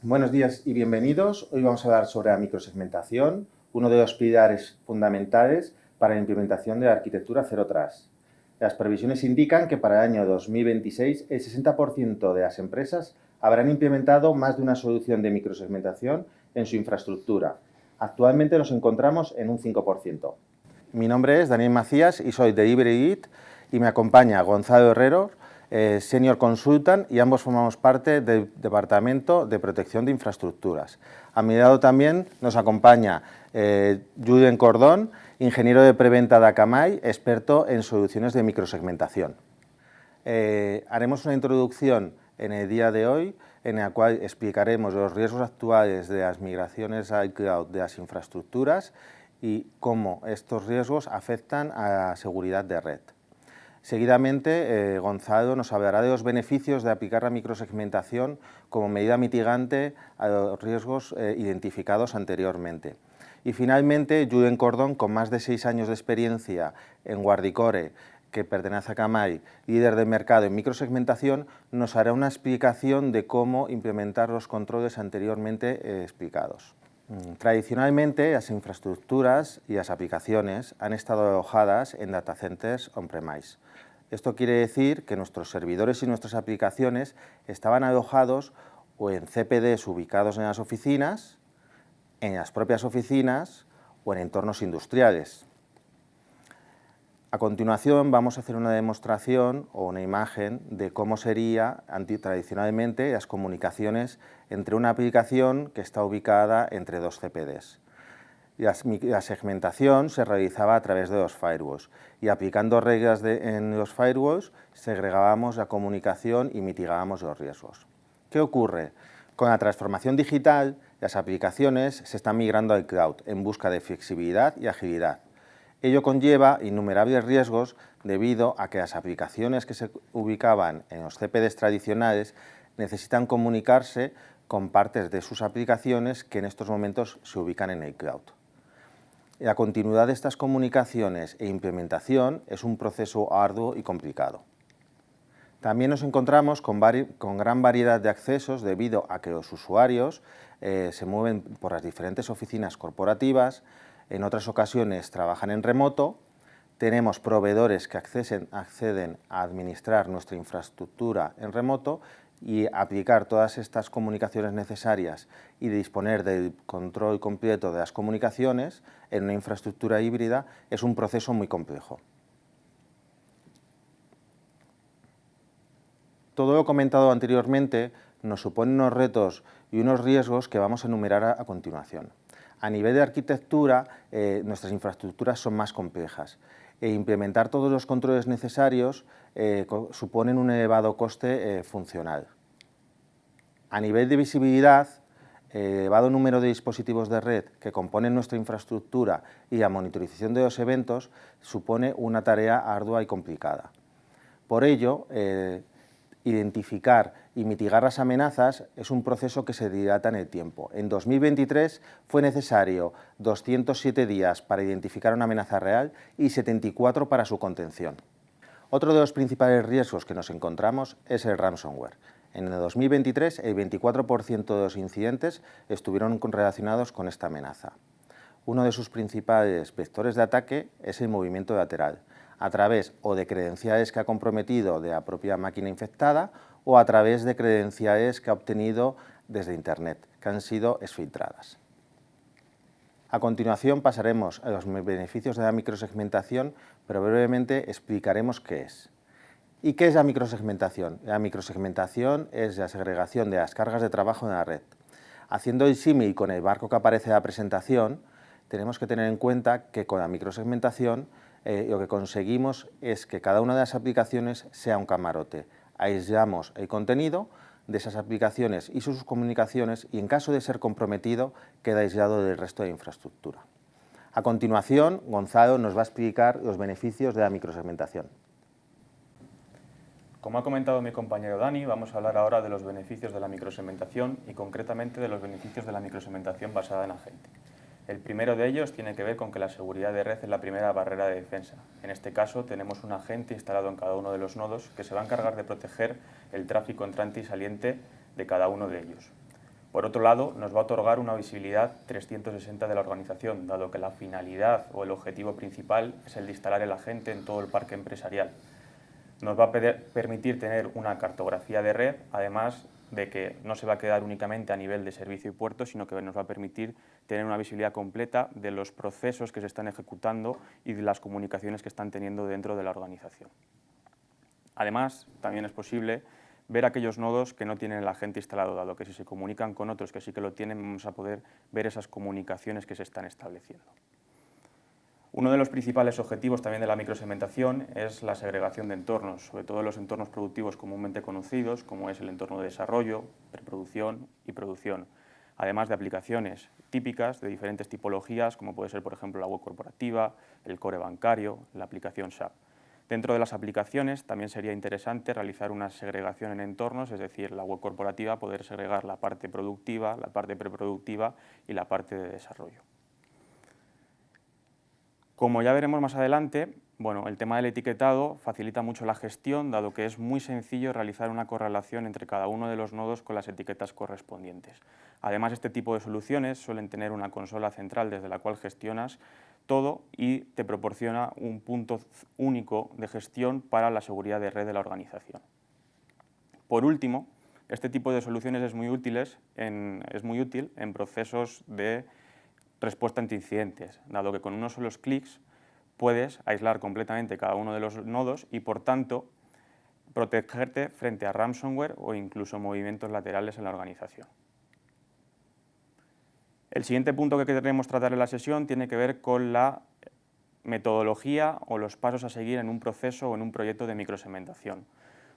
Buenos días y bienvenidos. Hoy vamos a hablar sobre la microsegmentación, uno de los pilares fundamentales para la implementación de la arquitectura Zero Trust. Las previsiones indican que para el año 2026 el 60% de las empresas habrán implementado más de una solución de microsegmentación en su infraestructura. Actualmente nos encontramos en un 5%. Mi nombre es Daniel Macías y soy de Delivery It y me acompaña Gonzalo Herrero, Senior Consultant, y ambos formamos parte del Departamento de Protección de Infraestructuras. A mi lado también nos acompaña Julien Cordón, ingeniero de preventa de Akamai, experto en soluciones de microsegmentación. Haremos una introducción en el día de hoy en la cual explicaremos los riesgos actuales de las migraciones al cloud de las infraestructuras y cómo estos riesgos afectan a la seguridad de red. Seguidamente, Gonzalo nos hablará de los beneficios de aplicar la microsegmentación como medida mitigante a los riesgos identificados anteriormente. Y finalmente, Julien Cordón, con más de 6 años de experiencia en Guardicore, que pertenece a Akamai, líder de mercado en microsegmentación, nos hará una explicación de cómo implementar los controles anteriormente explicados. Tradicionalmente, las infraestructuras y las aplicaciones han estado alojadas en data centers on-premise. Esto quiere decir que nuestros servidores y nuestras aplicaciones estaban alojados o en CPDs ubicados en las oficinas, en las propias oficinas o en entornos industriales. A continuación vamos a hacer una demostración o una imagen de cómo sería tradicionalmente las comunicaciones entre una aplicación que está ubicada entre dos CPDs. La segmentación se realizaba a través de los firewalls y aplicando reglas en los firewalls segregábamos la comunicación y mitigábamos los riesgos. ¿Qué ocurre? Con la transformación digital, las aplicaciones se están migrando al cloud en busca de flexibilidad y agilidad. Ello conlleva innumerables riesgos debido a que las aplicaciones que se ubicaban en los CPDs tradicionales necesitan comunicarse con partes de sus aplicaciones que en estos momentos se ubican en el cloud. La continuidad de estas comunicaciones e implementación es un proceso arduo y complicado. También nos encontramos con gran variedad de accesos debido a que los usuarios se mueven por las diferentes oficinas corporativas, en otras ocasiones trabajan en remoto, tenemos proveedores que acceden a administrar nuestra infraestructura en remoto y aplicar todas estas comunicaciones necesarias y disponer del control completo de las comunicaciones en una infraestructura híbrida es un proceso muy complejo. Todo lo comentado anteriormente nos supone unos retos y unos riesgos que vamos a enumerar a continuación. A nivel de arquitectura, nuestras infraestructuras son más complejas e implementar todos los controles necesarios suponen un elevado coste funcional. A nivel de visibilidad, el elevado número de dispositivos de red que componen nuestra infraestructura y la monitorización de los eventos supone una tarea ardua y complicada. Por ello, identificar y mitigar las amenazas es un proceso que se dilata en el tiempo. En 2023 fue necesario 207 días para identificar una amenaza real y 74 para su contención. Otro de los principales riesgos que nos encontramos es el ransomware. En el 2023, el 24% de los incidentes estuvieron relacionados con esta amenaza. Uno de sus principales vectores de ataque es el movimiento lateral, a través o de credenciales que ha comprometido de la propia máquina infectada o a través de credenciales que ha obtenido desde Internet, que han sido exfiltradas. A continuación pasaremos a los beneficios de la microsegmentación, pero brevemente explicaremos qué es. ¿Y qué es la microsegmentación? La microsegmentación es la segregación de las cargas de trabajo en la red. Haciendo el símil con el barco que aparece en la presentación, tenemos que tener en cuenta que con la microsegmentación lo que conseguimos es que cada una de las aplicaciones sea un camarote. Aislamos el contenido de esas aplicaciones y sus comunicaciones y en caso de ser comprometido queda aislado del resto de la infraestructura. A continuación, Gonzalo nos va a explicar los beneficios de la microsegmentación. Como ha comentado mi compañero Dani, vamos a hablar ahora de los beneficios de la microsegmentación y concretamente de los beneficios de la microsegmentación basada en agente. El primero de ellos tiene que ver con que la seguridad de red es la primera barrera de defensa. En este caso tenemos un agente instalado en cada uno de los nodos que se va a encargar de proteger el tráfico entrante y saliente de cada uno de ellos. Por otro lado, nos va a otorgar una visibilidad 360 de la organización, dado que la finalidad o el objetivo principal es el de instalar el agente en todo el parque empresarial. Nos va a permitir tener una cartografía de red, además de que no se va a quedar únicamente a nivel de servicio y puerto, sino que nos va a permitir tener una visibilidad completa de los procesos que se están ejecutando y de las comunicaciones que están teniendo dentro de la organización. Además, también es posible ver aquellos nodos que no tienen el agente instalado, dado que si se comunican con otros que sí que lo tienen, vamos a poder ver esas comunicaciones que se están estableciendo. Uno de los principales objetivos también de la microsegmentación es la segregación de entornos, sobre todo los entornos productivos comúnmente conocidos, como es el entorno de desarrollo, preproducción y producción, además de aplicaciones típicas de diferentes tipologías, como puede ser, por ejemplo, la web corporativa, el core bancario, la aplicación SAP. Dentro de las aplicaciones también sería interesante realizar una segregación en entornos, es decir, la web corporativa poder segregar la parte productiva, la parte preproductiva y la parte de desarrollo. Como ya veremos más adelante, bueno, el tema del etiquetado facilita mucho la gestión, dado que es muy sencillo realizar una correlación entre cada uno de los nodos con las etiquetas correspondientes. Además, este tipo de soluciones suelen tener una consola central desde la cual gestionas todo y te proporciona un punto único de gestión para la seguridad de red de la organización. Por último, este tipo de soluciones es muy útil en procesos de respuesta ante incidentes, dado que con unos solos clics puedes aislar completamente cada uno de los nodos y, por tanto, protegerte frente a ransomware o incluso movimientos laterales en la organización. El siguiente punto que queremos tratar en la sesión tiene que ver con la metodología o los pasos a seguir en un proceso o en un proyecto de microsegmentación.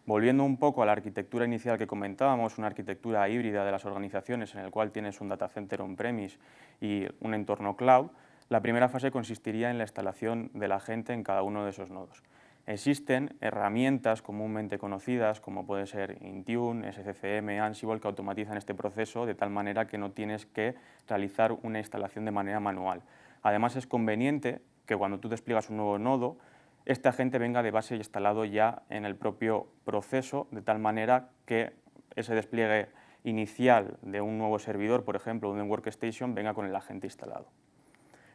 Volviendo un poco a la arquitectura inicial que comentábamos, una arquitectura híbrida de las organizaciones en el cual tienes un data center on-premise y un entorno cloud, la primera fase consistiría en la instalación del agente en cada uno de esos nodos. Existen herramientas comúnmente conocidas, como puede ser Intune, SCCM, Ansible, que automatizan este proceso de tal manera que no tienes que realizar una instalación de manera manual. Además, es conveniente que cuando tú despliegas un nuevo nodo, este agente venga de base instalado ya en el propio proceso, de tal manera que ese despliegue inicial de un nuevo servidor, por ejemplo, de un workstation, venga con el agente instalado.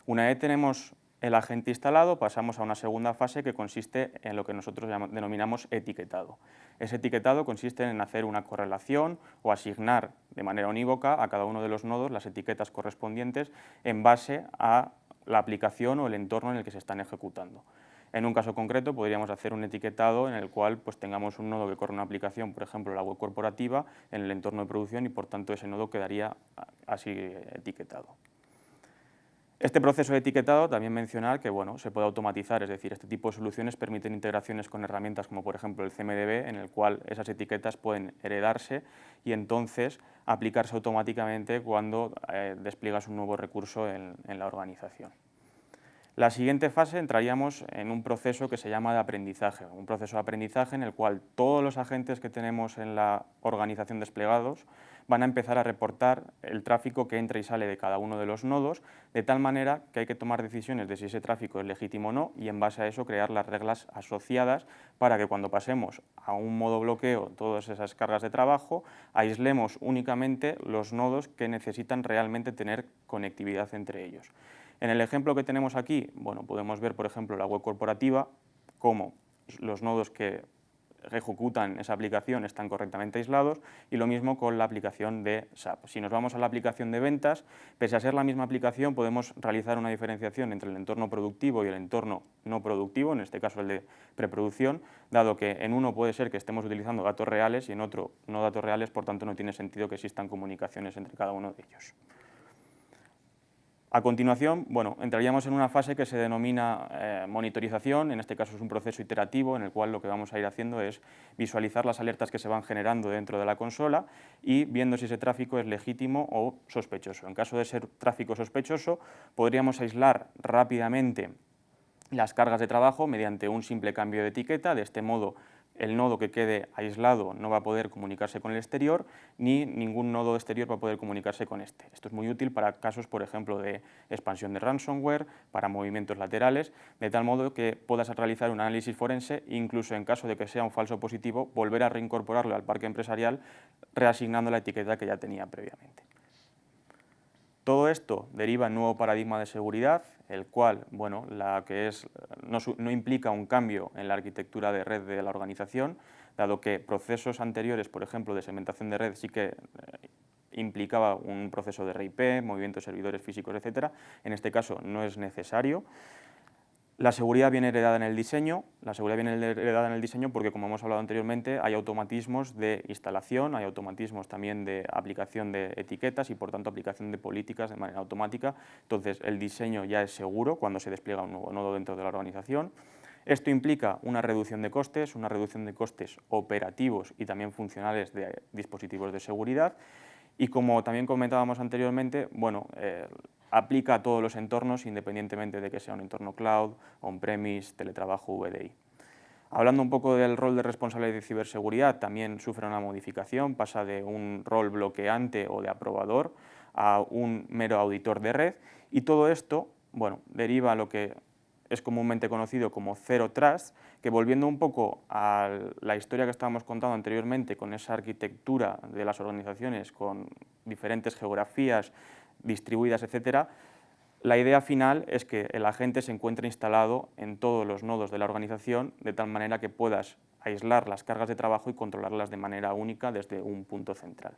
Una vez tenemos el agente instalado, pasamos a una segunda fase que consiste en lo que nosotros denominamos etiquetado. Ese etiquetado consiste en hacer una correlación o asignar de manera unívoca a cada uno de los nodos las etiquetas correspondientes en base a la aplicación o el entorno en el que se están ejecutando. En un caso concreto podríamos hacer un etiquetado en el cual pues, tengamos un nodo que corre una aplicación, por ejemplo la web corporativa, en el entorno de producción y por tanto ese nodo quedaría así etiquetado. Este proceso de etiquetado también mencionar que bueno, se puede automatizar, es decir, este tipo de soluciones permiten integraciones con herramientas como por ejemplo el CMDB, en el cual esas etiquetas pueden heredarse y entonces aplicarse automáticamente cuando despliegas un nuevo recurso en la organización. La siguiente fase entraríamos en un proceso que se llama de aprendizaje, un proceso de aprendizaje en el cual todos los agentes que tenemos en la organización desplegados van a empezar a reportar el tráfico que entra y sale de cada uno de los nodos, de tal manera que hay que tomar decisiones de si ese tráfico es legítimo o no y en base a eso crear las reglas asociadas para que cuando pasemos a un modo bloqueo todas esas cargas de trabajo, aislemos únicamente los nodos que necesitan realmente tener conectividad entre ellos. En el ejemplo que tenemos aquí, bueno, podemos ver, por ejemplo, la web corporativa, cómo los nodos que ejecutan esa aplicación están correctamente aislados y lo mismo con la aplicación de SAP. Si nos vamos a la aplicación de ventas, pese a ser la misma aplicación, podemos realizar una diferenciación entre el entorno productivo y el entorno no productivo, en este caso el de preproducción, dado que en uno puede ser que estemos utilizando datos reales y en otro no datos reales, por tanto no tiene sentido que existan comunicaciones entre cada uno de ellos. A continuación, bueno, entraríamos en una fase que se denomina monitorización, en este caso es un proceso iterativo en el cual lo que vamos a ir haciendo es visualizar las alertas que se van generando dentro de la consola y viendo si ese tráfico es legítimo o sospechoso. En caso de ser tráfico sospechoso, podríamos aislar rápidamente las cargas de trabajo mediante un simple cambio de etiqueta. De este modo, el nodo que quede aislado no va a poder comunicarse con el exterior, ni ningún nodo exterior va a poder comunicarse con este. Esto es muy útil para casos, por ejemplo, de expansión de ransomware, para movimientos laterales, de tal modo que puedas realizar un análisis forense e incluso en caso de que sea un falso positivo, volver a reincorporarlo al parque empresarial reasignando la etiqueta que ya tenía previamente. Todo esto deriva en un nuevo paradigma de seguridad, el cual, bueno, no implica un cambio en la arquitectura de red de la organización, dado que procesos anteriores, por ejemplo, de segmentación de red, sí que implicaba un proceso de RIP, movimiento de servidores físicos, etc. En este caso no es necesario. La seguridad viene heredada en el diseño. Porque, como hemos hablado anteriormente, hay automatismos de instalación, hay automatismos también de aplicación de etiquetas y, por tanto, aplicación de políticas de manera automática. Entonces, el diseño ya es seguro cuando se despliega un nuevo nodo dentro de la organización. Esto implica una reducción de costes operativos y también funcionales de dispositivos de seguridad. Y, como también comentábamos anteriormente, bueno, aplica a todos los entornos, independientemente de que sea un entorno cloud, on-premise, teletrabajo, VDI. Hablando un poco del rol de responsable de ciberseguridad, también sufre una modificación, pasa de un rol bloqueante o de aprobador a un mero auditor de red, y todo esto, bueno, deriva a lo que es comúnmente conocido como Zero Trust, que, volviendo un poco a la historia que estábamos contando anteriormente, con esa arquitectura de las organizaciones con diferentes geografías distribuidas, etcétera, la idea final es que el agente se encuentre instalado en todos los nodos de la organización, de tal manera que puedas aislar las cargas de trabajo y controlarlas de manera única desde un punto central.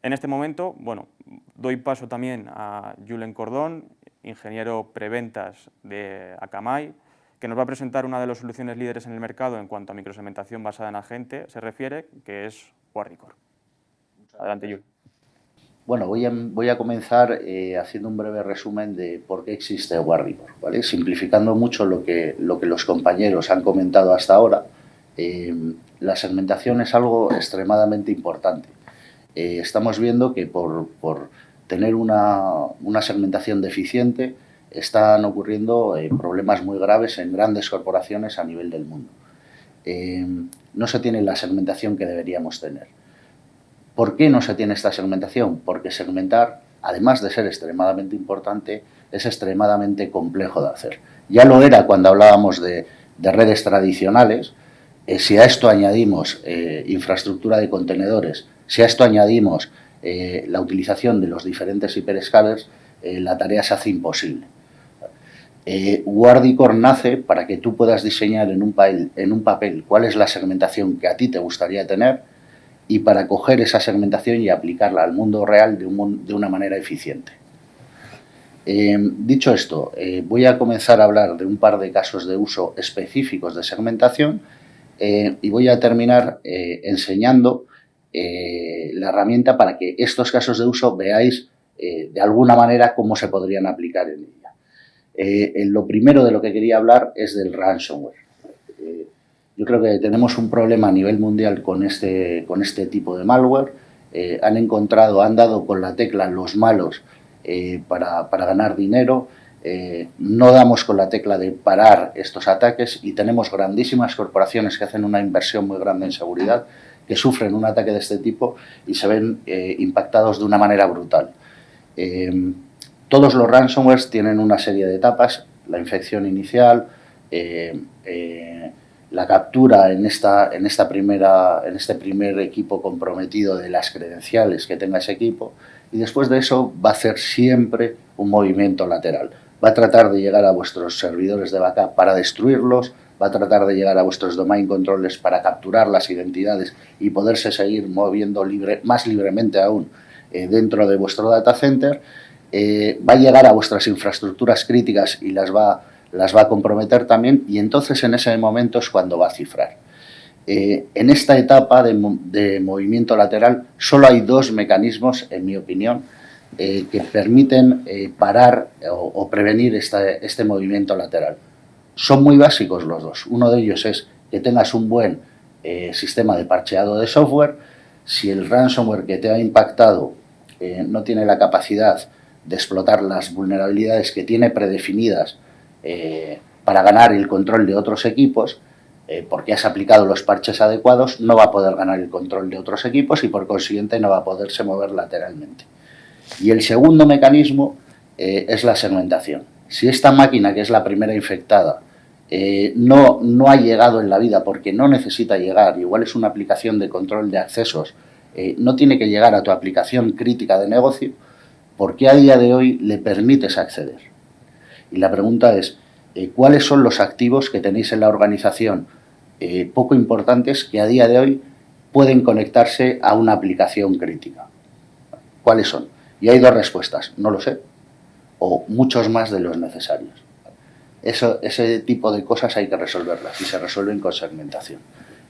En este momento, bueno, doy paso también a Julen Cordón, ingeniero preventas de Akamai, que nos va a presentar una de las soluciones líderes en el mercado en cuanto a microsegmentación basada en agente se refiere, que es Guardicore. Adelante, Julen. Bueno, voy a comenzar haciendo un breve resumen de por qué existe Guardicore, ¿vale? Simplificando mucho lo que los compañeros han comentado hasta ahora. La segmentación es algo extremadamente importante. Estamos viendo que por tener una segmentación deficiente están ocurriendo problemas muy graves en grandes corporaciones a nivel del mundo. No se tiene la segmentación que deberíamos tener. ¿Por qué no se tiene esta segmentación? Porque segmentar, además de ser extremadamente importante, es extremadamente complejo de hacer. Ya lo era cuando hablábamos de redes tradicionales. Si a esto añadimos infraestructura de contenedores, si a esto añadimos la utilización de los diferentes hyperscalers, la tarea se hace imposible. Guardicore nace para que tú puedas diseñar en un papel cuál es la segmentación que a ti te gustaría tener, y para coger esa segmentación y aplicarla al mundo real de una manera eficiente. Dicho esto, voy a comenzar a hablar de un par de casos de uso específicos de segmentación y voy a terminar enseñando la herramienta para que estos casos de uso veáis de alguna manera cómo se podrían aplicar en ella. Lo primero de lo que quería hablar es del ransomware. Yo creo que tenemos un problema a nivel mundial con este tipo de malware. Han dado con la tecla los malos para ganar dinero. No damos con la tecla de parar estos ataques y tenemos grandísimas corporaciones que hacen una inversión muy grande en seguridad, que sufren un ataque de este tipo y se ven impactados de una manera brutal. Todos los ransomwares tienen una serie de etapas: la infección inicial, la captura en este primer equipo comprometido de las credenciales que tenga ese equipo, y después de eso va a hacer siempre un movimiento lateral. Va a tratar de llegar a vuestros servidores de backup para destruirlos, va a tratar de llegar a vuestros domain controllers para capturar las identidades y poderse seguir moviendo más libremente aún dentro de vuestro data center. Va a llegar a vuestras infraestructuras críticas y las va a comprometer también, y entonces en ese momento es cuando va a cifrar. En esta etapa de movimiento lateral solo hay dos mecanismos, en mi opinión, que permiten parar o prevenir este movimiento lateral. Son muy básicos los dos. Uno de ellos es que tengas un buen sistema de parcheado de software. Si el ransomware que te ha impactado no tiene la capacidad de explotar las vulnerabilidades que tiene predefinidas para ganar el control de otros equipos, porque has aplicado los parches adecuados, no va a poder ganar el control de otros equipos y por consiguiente no va a poderse mover lateralmente. Y el segundo mecanismo es la segmentación. Si esta máquina, que es la primera infectada, no ha llegado en la vida porque no necesita llegar, igual es una aplicación de control de accesos no tiene que llegar a tu aplicación crítica de negocio, ¿por qué a día de hoy le permites acceder? Y la pregunta es, ¿cuáles son los activos que tenéis en la organización poco importantes que a día de hoy pueden conectarse a una aplicación crítica? ¿Cuáles son? Y hay dos respuestas, no lo sé, o muchos más de los necesarios. Ese tipo de cosas hay que resolverlas y se resuelven con segmentación.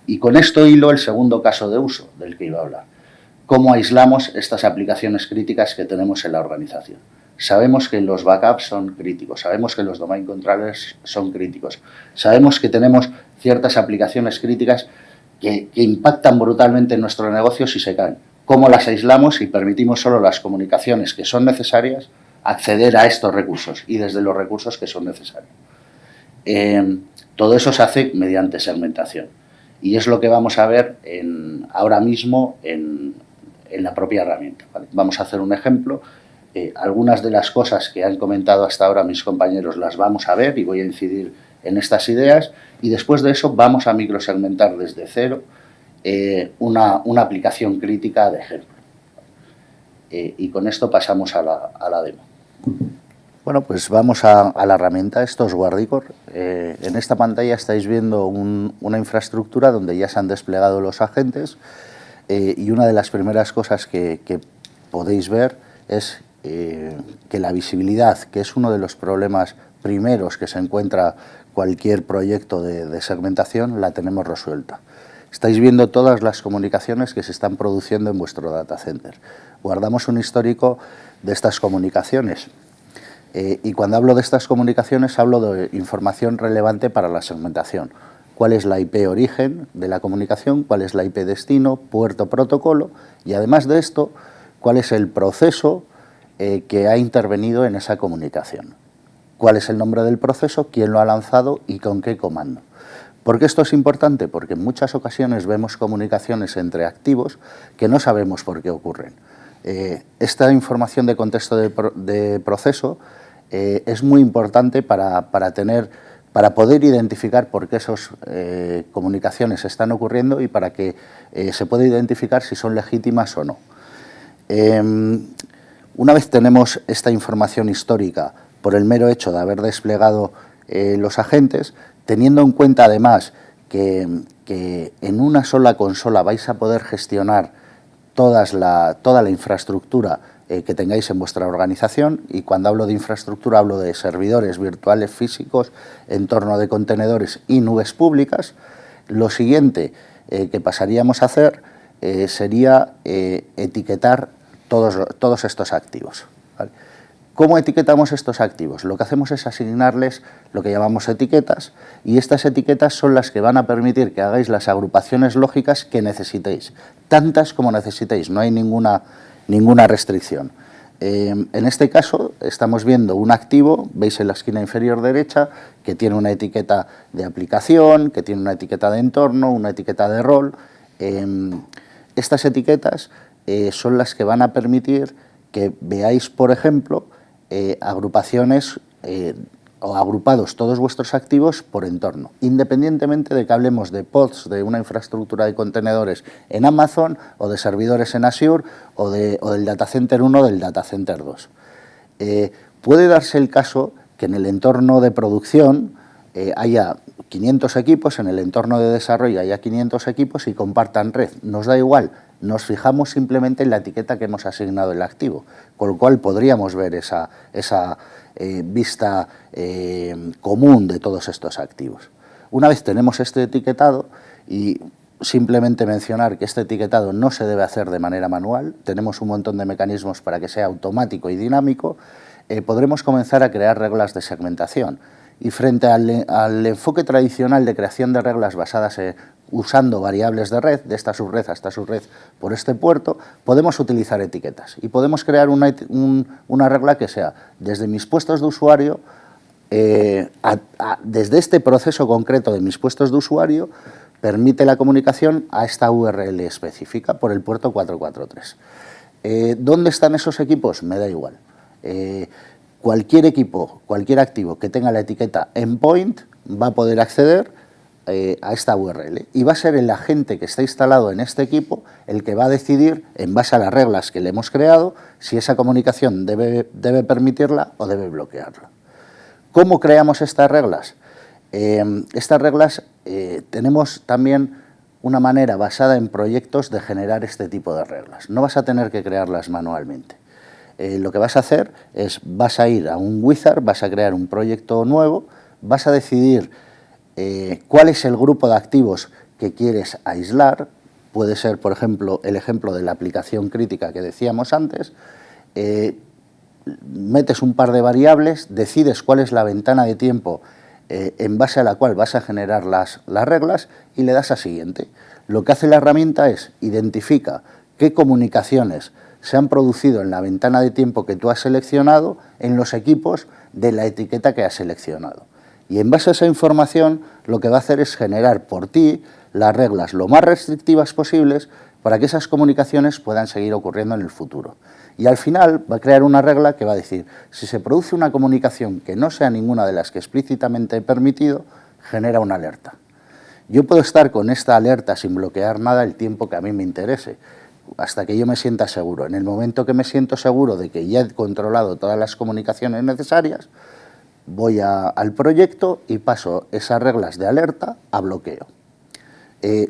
Y con esto hilo el segundo caso de uso del que iba a hablar. ¿Cómo aislamos estas aplicaciones críticas que tenemos en la organización? Sabemos que los backups son críticos, sabemos que los domain controllers son críticos, sabemos que tenemos ciertas aplicaciones críticas que impactan brutalmente en nuestro negocio si se caen. ¿Cómo las aislamos y permitimos solo las comunicaciones que son necesarias acceder a estos recursos y desde los recursos que son necesarios? Todo eso se hace mediante segmentación y es lo que vamos a ver ahora mismo en la propia herramienta, ¿vale? Vamos a hacer un ejemplo. Algunas de las cosas que han comentado hasta ahora mis compañeros las vamos a ver y voy a incidir en estas ideas y después de eso vamos a microsegmentar desde cero una aplicación crítica de ejemplo. Y con esto pasamos a la demo. Bueno, pues vamos a la herramienta. Esto es Guardicore. En esta pantalla estáis viendo una infraestructura donde ya se han desplegado los agentes y una de las primeras cosas que podéis ver es que la visibilidad, que es uno de los problemas primeros que se encuentra cualquier proyecto de segmentación, la tenemos resuelta. Estáis viendo todas las comunicaciones que se están produciendo en vuestro data center. Guardamos un histórico de estas comunicaciones. Y cuando hablo de estas comunicaciones hablo de información relevante para la segmentación. ¿Cuál es la IP origen de la comunicación? ¿Cuál es la IP destino? Puerto protocolo. Y además de esto, ¿cuál es el proceso que ha intervenido en esa comunicación? ¿Cuál es el nombre del proceso? ¿Quién lo ha lanzado? ¿Y con qué comando? ¿Por qué esto es importante? Porque en muchas ocasiones vemos comunicaciones entre activos que no sabemos por qué ocurren. Esta información de contexto de proceso es muy importante para poder identificar por qué esas comunicaciones están ocurriendo y para que se pueda identificar si son legítimas o no. Una vez tenemos esta información histórica por el mero hecho de haber desplegado los agentes, teniendo en cuenta además que en una sola consola vais a poder gestionar toda la infraestructura que tengáis en vuestra organización, y cuando hablo de infraestructura hablo de servidores virtuales físicos, entorno de contenedores y nubes públicas, lo siguiente que pasaríamos a hacer sería etiquetar todos estos activos, ¿vale? ¿Cómo etiquetamos estos activos? Lo que hacemos es asignarles lo que llamamos etiquetas, y estas etiquetas son las que van a permitir que hagáis las agrupaciones lógicas que necesitéis, tantas como necesitéis, no hay ninguna restricción. En este caso estamos viendo un activo, veis en la esquina inferior derecha, que tiene una etiqueta de aplicación, que tiene una etiqueta de entorno, una etiqueta de rol. Estas etiquetas son las que van a permitir que veáis, por ejemplo, agrupaciones o agrupados todos vuestros activos por entorno, independientemente de que hablemos de pods de una infraestructura de contenedores en Amazon o de servidores en Azure o del Data Center 1 o del Data Center 2. Puede darse el caso que en el entorno de producción haya 500 equipos, en el entorno de desarrollo haya 500 equipos y compartan red. Nos da igual, nos fijamos simplemente en la etiqueta que hemos asignado el activo, con lo cual podríamos ver esa vista común de todos estos activos. Una vez tenemos este etiquetado, y simplemente mencionar que este etiquetado no se debe hacer de manera manual, tenemos un montón de mecanismos para que sea automático y dinámico, podremos comenzar a crear reglas de segmentación. Y frente al enfoque tradicional de creación de reglas basadas usando variables de red, de esta subred a esta subred por este puerto, podemos utilizar etiquetas y podemos crear una regla que sea desde mis puestos de usuario, desde este proceso concreto de mis puestos de usuario, permite la comunicación a esta URL específica por el puerto 443. ¿Dónde están esos equipos? Me da igual. Cualquier equipo, cualquier activo que tenga la etiqueta endpoint va a poder acceder a esta URL y va a ser el agente que está instalado en este equipo el que va a decidir, en base a las reglas que le hemos creado, si esa comunicación debe permitirla o debe bloquearla. ¿Cómo creamos estas reglas? Estas reglas tenemos también una manera basada en proyectos de generar este tipo de reglas. No vas a tener que crearlas manualmente. Lo que vas a hacer es, vas a ir a un wizard, vas a crear un proyecto nuevo, vas a decidir cuál es el grupo de activos que quieres aislar. Puede ser, por ejemplo, el ejemplo de la aplicación crítica que decíamos antes. Metes un par de variables, decides cuál es la ventana de tiempo en base a la cual vas a generar las reglas y le das a siguiente. Lo que hace la herramienta es identifica qué comunicaciones se han producido en la ventana de tiempo que tú has seleccionado en los equipos de la etiqueta que has seleccionado. Y en base a esa información lo que va a hacer es generar por ti las reglas lo más restrictivas posibles para que esas comunicaciones puedan seguir ocurriendo en el futuro. Y al final va a crear una regla que va a decir, si se produce una comunicación que no sea ninguna de las que explícitamente he permitido, genera una alerta. Yo puedo estar con esta alerta sin bloquear nada el tiempo que a mí me interese, hasta que yo me sienta seguro. En el momento que me siento seguro de que ya he controlado todas las comunicaciones necesarias, voy al proyecto y paso esas reglas de alerta a bloqueo.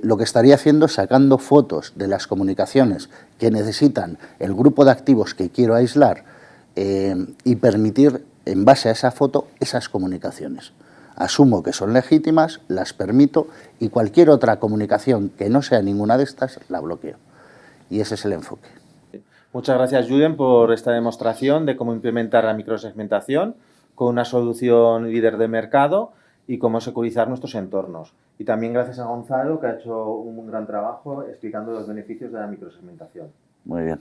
Lo que estaría haciendo es sacando fotos de las comunicaciones que necesitan el grupo de activos que quiero aislar y permitir, en base a esa foto, esas comunicaciones. Asumo que son legítimas, las permito y cualquier otra comunicación que no sea ninguna de estas, la bloqueo. Y ese es el enfoque. Muchas gracias, Juden, por esta demostración de cómo implementar la microsegmentación con una solución líder de mercado y cómo securizar nuestros entornos. Y también gracias a Gonzalo, que ha hecho un gran trabajo explicando los beneficios de la microsegmentación. Muy bien.